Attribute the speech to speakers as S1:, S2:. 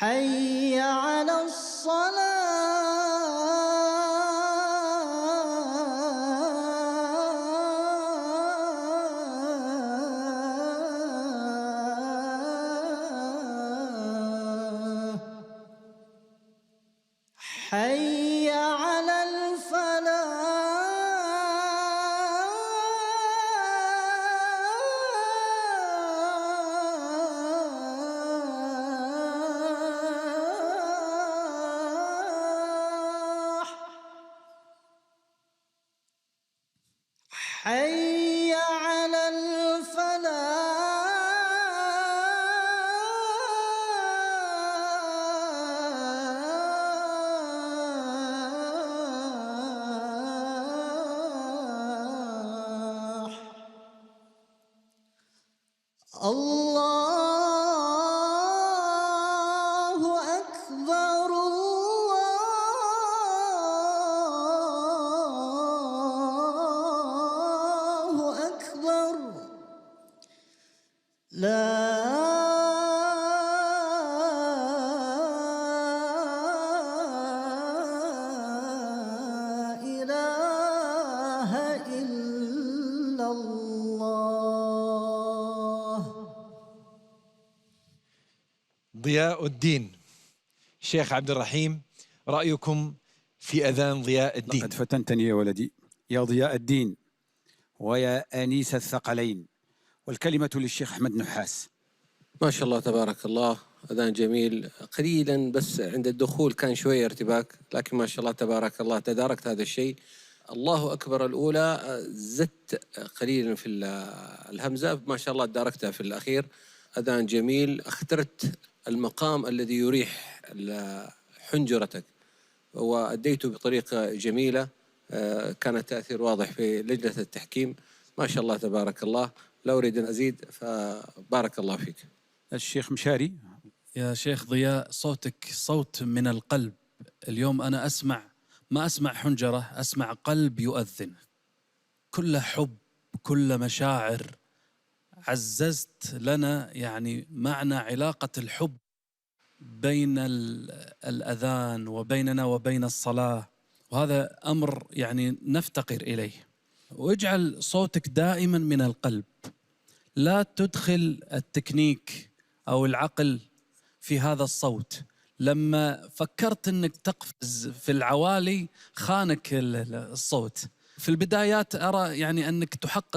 S1: حي على الصلاة حي على الفلاح حي على الفلاح. الله أكبر الله أكبر لا إله إلا الله.
S2: ضياء الدين. شيخ عبد الرحيم، رأيكم في أذان ضياء الدين؟
S3: لقد فتنتني يا ولدي يا ضياء الدين ويا أنيس الثقلين، والكلمة للشيخ أحمد نحاس.
S4: ما شاء الله تبارك الله، أذان جميل. قليلا بس عند الدخول كان شوية ارتباك، لكن ما شاء الله تبارك الله تداركت هذا الشيء. الله أكبر الأولى زدت قليلا في الهمزة، ما شاء الله تداركتها في الأخير. أذان جميل، اخترت المقام الذي يريح حنجرتك وأديته بطريقة جميلة. كان التأثير واضح في لجنة التحكيم. ما شاء الله تبارك الله، لا أريد أن أزيد، فبارك الله فيك.
S3: الشيخ مشاري.
S5: يا شيخ ضياء، صوتك صوت من القلب. اليوم أنا ما أسمع حنجرة، أسمع قلب يؤذن، كل حب، كل مشاعر. عززت لنا يعني معنى علاقة الحب بين الأذان وبيننا وبين الصلاة، وهذا أمر يعني نفتقر إليه. واجعل صوتك دائما من القلب، لا تدخل التكنيك أو العقل في هذا الصوت. لما فكرت أنك تقفز في العوالي خانك الصوت. في البدايات أرى يعني أنك تحقق